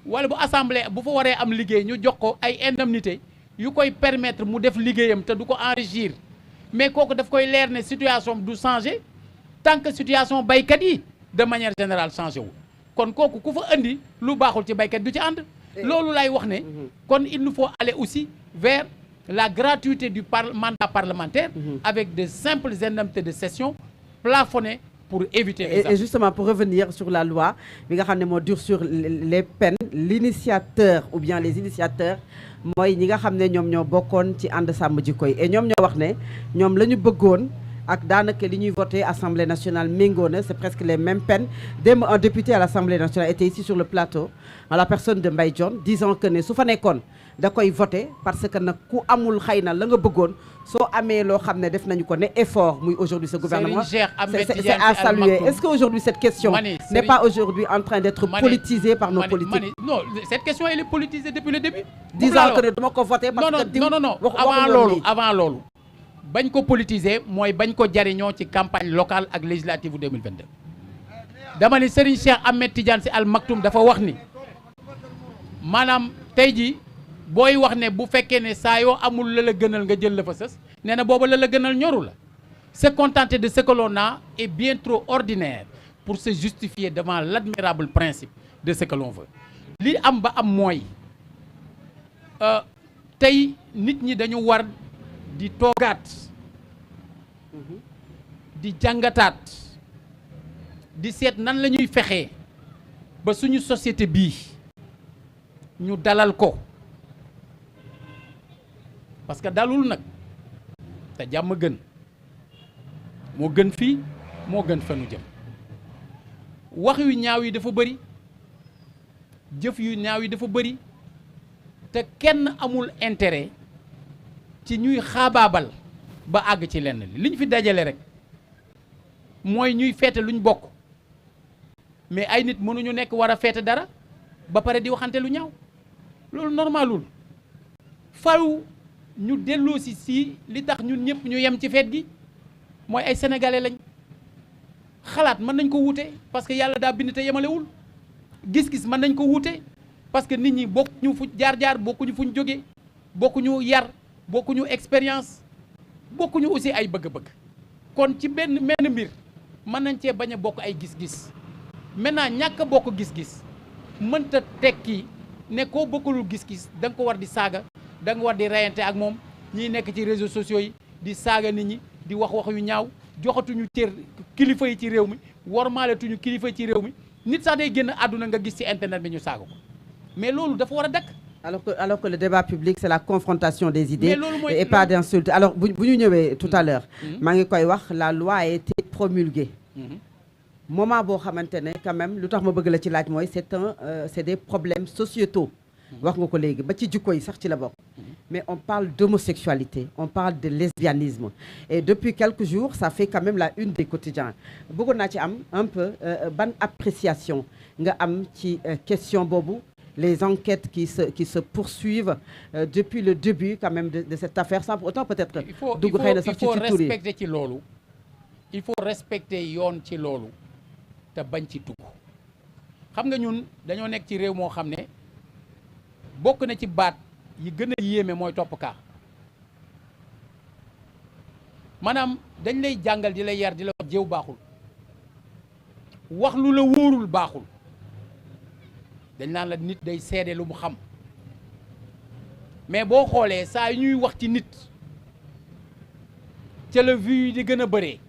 wala bu assemblée bu fa waree am liggéey ñu jox ko ay indemnité yu koy permettre mu def liggéeyam te du ko enrichir mais kooku daf koy leer ne situation du changer tant que situation baykat yi de manière générale changé wu kon kooku ku fa andi lu baaxul ci baykat du ci ànd loolu lay wax ne kon il nous faut aller aussi vers la gratuité du mandat parlementaire avec de simples indemnités de session plafonnées pour éviter les et justement pour revenir sur la loi bi nga xam ne moo dure sur les peines l'initiateur ou bien les initiateurs mooy ñi nga xam ne ñoom ñoo bokkoon ci ànd sàmm jikko yi et ñoom ñoo wax ne ñoom la ñu bëggoon ak daanaka li ñuy voté Assemblée nationale méngoo na c'est presque les mêmes peines démb un député à l'Assemblée nationale était ici sur le plateau en la personne de Mbaye Dione disant que ne su fa nekkoon da koy voté parce que nag ku amul xëy na la nga bëggoon soo amee loo xam ne def nañu ko ne effort muy aujourd'hui ce gouvernement c'est à saluer. Est-ce qu'aujourd'hui cette question n'est pas aujourd'hui en train d'être politisée par nos politiques? Non, cette question elle est politisée depuis le début. Disant que ne dama ko voté parce que non avant loolu bañ ko politiser mooy bañ ko jariñoo ci campagne locale ak législative 2022 dama ni Serigne Cheikh Ahmed Tidiane Sy Al Maktoum dafa wax ni maanaam tey ji booy wax ne bu fekkee ne saa yoo amul la la gënal nga jël la fa sës nee na booba la gënal ñoru la se contenter de ce que l'on a est bien trop ordinaire pour se justifier devant l'admirable principe de ce que l'on veut li am ba am mooy tey nit ñi dañu war di toogaat di jàngataat di seet nan la ñuy fexee ba suñu société bii ñu dalal ko parce que dalul nag te jàmm gën moo gën fii moo gën fa nu jëm wax yu ñaaw yi dafa bëri jëf yu ñaaw yi dafa bëri te kenn amul intérêt ci ñuy xaabaabal ba àgg ci lenn li ñu fi dajale rek mooy ñuy feete luñ bokk mais ay nit mënuñu nekk war a feete dara ba pare di waxante lu ñaaw loolu normalul faw ñu delloo si li tax ñun ñëpp ñu yem ci feet gi mooy ay sénégalais lañ xalaat mën nañ ko wuute parce que yàlla daa bind te yemalewul gis-gis mën nañ ko wuute parce que nit ñi bokkuñu fu jaar-jaar bokkuñu fuñ jóge bokkuñu yar bokkuñu expérience bokkuñu aussi ay bëgg-bëgg kon ci benn mbir mën nañ cee bañ a bokk ay gis-gis maintenant ñàkk a bokk gis-gis mënta tekki ne koo bokkulul gis-gis da nga ko war di saaga da nga war di reyante ak moom ñiy nekk ci réseaux sociaux yi di saaga nit ñi di wax yu ñaaw joxatuñu cër kilifa yi ci réew mi wormaalatuñu kilifa yi ci réew mi nit sax day génn àdduna nga gis ci internet bi ñu saaga ko mais loolu dafa war a dakk alors que le débat public c'est la confrontation des idées et pas d'insultes. Alors bu ñu ñëwee tout à l'heure maa ngi koy wax la loi a été promulguée moment boo xamante ne quand même lu tax ma bëgg la ci laaj mooy c'est des problèmes sociétaux wax nga ko léegi ba ci jikko yi sax ci la bokk mais on parle d'homosexualité on parle de lesbianisme et depuis quelques jours ça fait quand même la une des quotidiens bëggoon naa ci am un peu ban appréciation nga am ci question boobu les enquêtes qui se poursuivent depuis le début quand même de cette affaire sans pour autant peut-être dugg xëy na sax ci tur yi respecter ci loolu il faut respecter yoon ci loolu te bañ ci dugg xam nga ñun dañoo nekk ci réew moo xam ne bokk na ci baat yi gën a yéeme mooy topp kaa maanaam dañ lay jàngal di la yar di la wax jëw baaxul wax lu la wóorul baaxul dañ naan la nit day seede lu mu xam mais boo xoolee saa yu ñuy wax ci nit ca la vues yi di gën a bëree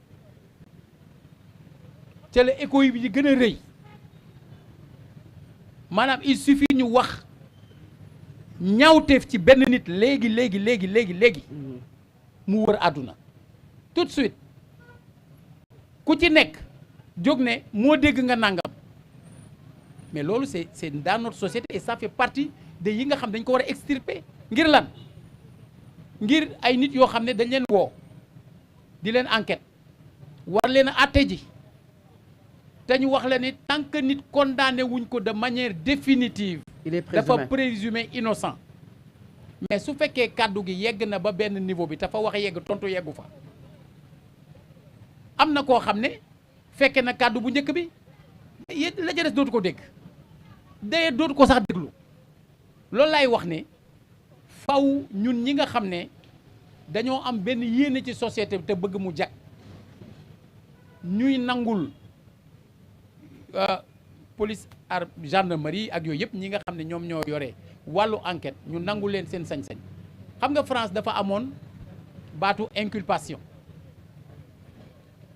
ca la écho yi di gën a rëy maanaam il suffit ñu wax ñaawteef ci benn nit léegi mu wër àdduna tout de suite ku ci nekk jóg ne moo dégg nga nangam mais loolu c'est dans notre société et ça fait partie de yi nga xam dañ ko war a extirper ngir lan ngir ay nit yoo xam ne dañ leen woo di leen enquête war leen a àtte ji te ñu wax la ni tant que nit condamné wuñ ko de manière définitive dafa présumé innocent mais su fekkee kàddu gi yegg na ba benn niveau bi dafa wax yegg tontu yeggu fa am na koo xam ne fekke na kàddu bu njëkk bi la ca des dootu ko dégg daye dootu ko sax déglu loolu laay wax ne faw ñun ñi nga xam ne dañoo am benn yéene ci société te bëgg mu jag ñuy nangul police ar gendarmerie ak yooyu yëpp ñi nga xam ne ñoom ñoo yore wàllu enquête ñu nangul leen seen sañ-sañ xam nga France dafa amoon baatu inculpation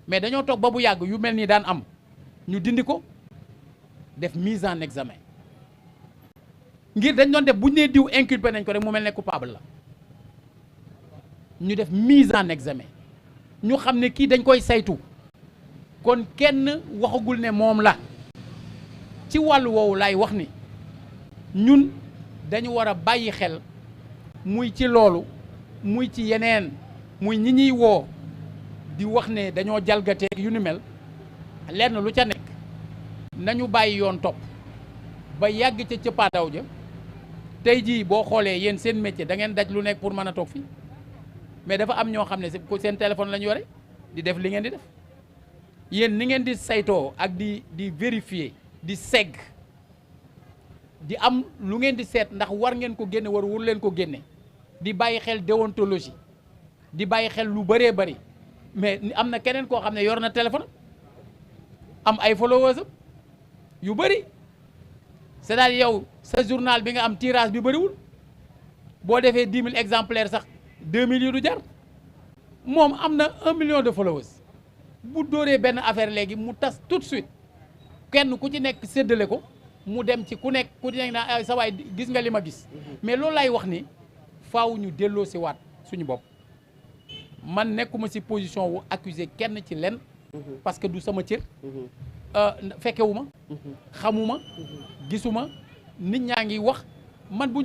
mais dañoo toog ba bu yàgg yu mel nii daan am ñu dindi ko def mise en examen ngir dañ doon def bu ñu nee diw inculpé nañ ko rek mu mel ne coupable la ñu def mise en examen ñu xam ne kii dañ koy saytu kon kenn waxagul ne moom la ci wàllu woowu laay wax ni ñun dañu war a bàyyi xel muy ci loolu muy ci yeneen muy ñi ñuy woo di wax ne dañoo jalgatee yu ni mel lenn lu ca nekk nañu bàyyi yoon topp ba yàgg ca cëppaandaw ja tey jii boo xoolee yéen seen métier da ngeen daj lu nekk pour mën a toog fii mais dafa am ñoo xam ne seen téléphone la ñu yore di def li ngeen di def yéen ni ngeen di saytoo ak di vérifier di segg di am lu ngeen di seet ndax war ngeen ko génne war leen ko génne di bàyyi xel déontologie di bàyyi xel lu bëree bëri mais am na keneen koo xam ne yor na téléphone am ay followers yu bëri c'est-à-dire yow sa journal bi nga am tirage bi bëriwul boo defee 10 000 exemplaires sax 2000 yu du jar moom am na 1 million de followers bu dóoree benn affaire léegi mu tas tout de suite kenn ku ci nekk séddale ko mu dem ci ku nekk naa sa waay gis nga li ma gis mais loolu laay wax ni faaw ñu delloo si waat suñu bopp man nekkuma si position wu accuser kenn ci lenn parce que du sama cër fekkewuma xamuma gisuma nit ñaa ngi wax man bu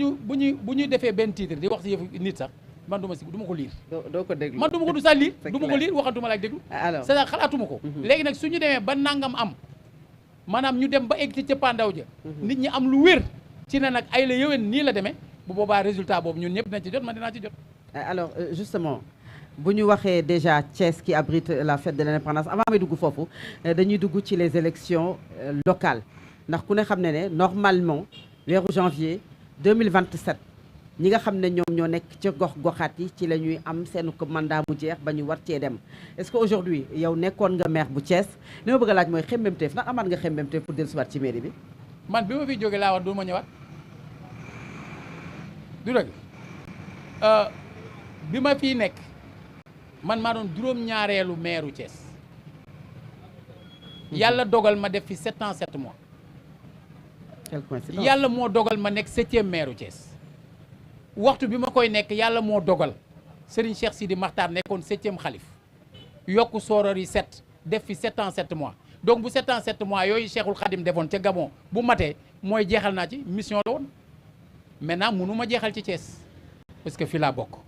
ñu defee benn titre di wax si yëfu nit sax man du ma ko liir doo ko déglu man du ma ko du sax liir du ma ko liir waxantuma la ak déglu c'est-à-dire xalaatuma ko léegi nag suñu demee ba nangam am maanaam ñu dem ba egg ci cëppaandaw ja nit ñi am lu wér ci ne nag ay la yëwén nii la demee bu boobaa résultat boobu ñun ñëpp dinañ ci jot man dinaa ci jot alors justement bu ñu waxee déjà Thiès qui abrite la fête de l'indépendance avant may dugg foofu dañuy dugg ci les élections locales ndax ku ne xam ne normalement weeru janvier 2027 ñi nga xam ne ñoom ñoo nekk ca gox-goxaat yi ci la ñuy am seen mandat mu jeex ba ñu war cee dem est-ce que aujourd'hui yow nekkoon nga maire bu Thiès li ma bëgg a laaj mooy xemmemteef ndax amaat nga xemmemteef pour dellusiwaat ci mairie bi. man bi ma fi jógee laa wax du ma ñëwaat du dëgg bi ma fii nekk man maa doon juróom-ñaareelu maire u Thiès yàlla dogal ma def fi 7 ans 7 mois. quelle coïncidence yàlla moo dogal ma nekk 7e maire u Thiès. waxtu bi ma koy nekk yàlla moo dogal Serigne Cheikh Sidi Makhtar nekkoon 7e xalif yokk sooror yi 7 def fi 7 ans 7 mois donc bu 7 ans 7 mois yooyu Cheikhul Khadim defoon ca Gabon bu matee mooy jeexal naa ci mission la woon maintenant mënu ma jeexal ci Thiès parce que fii laa bokk.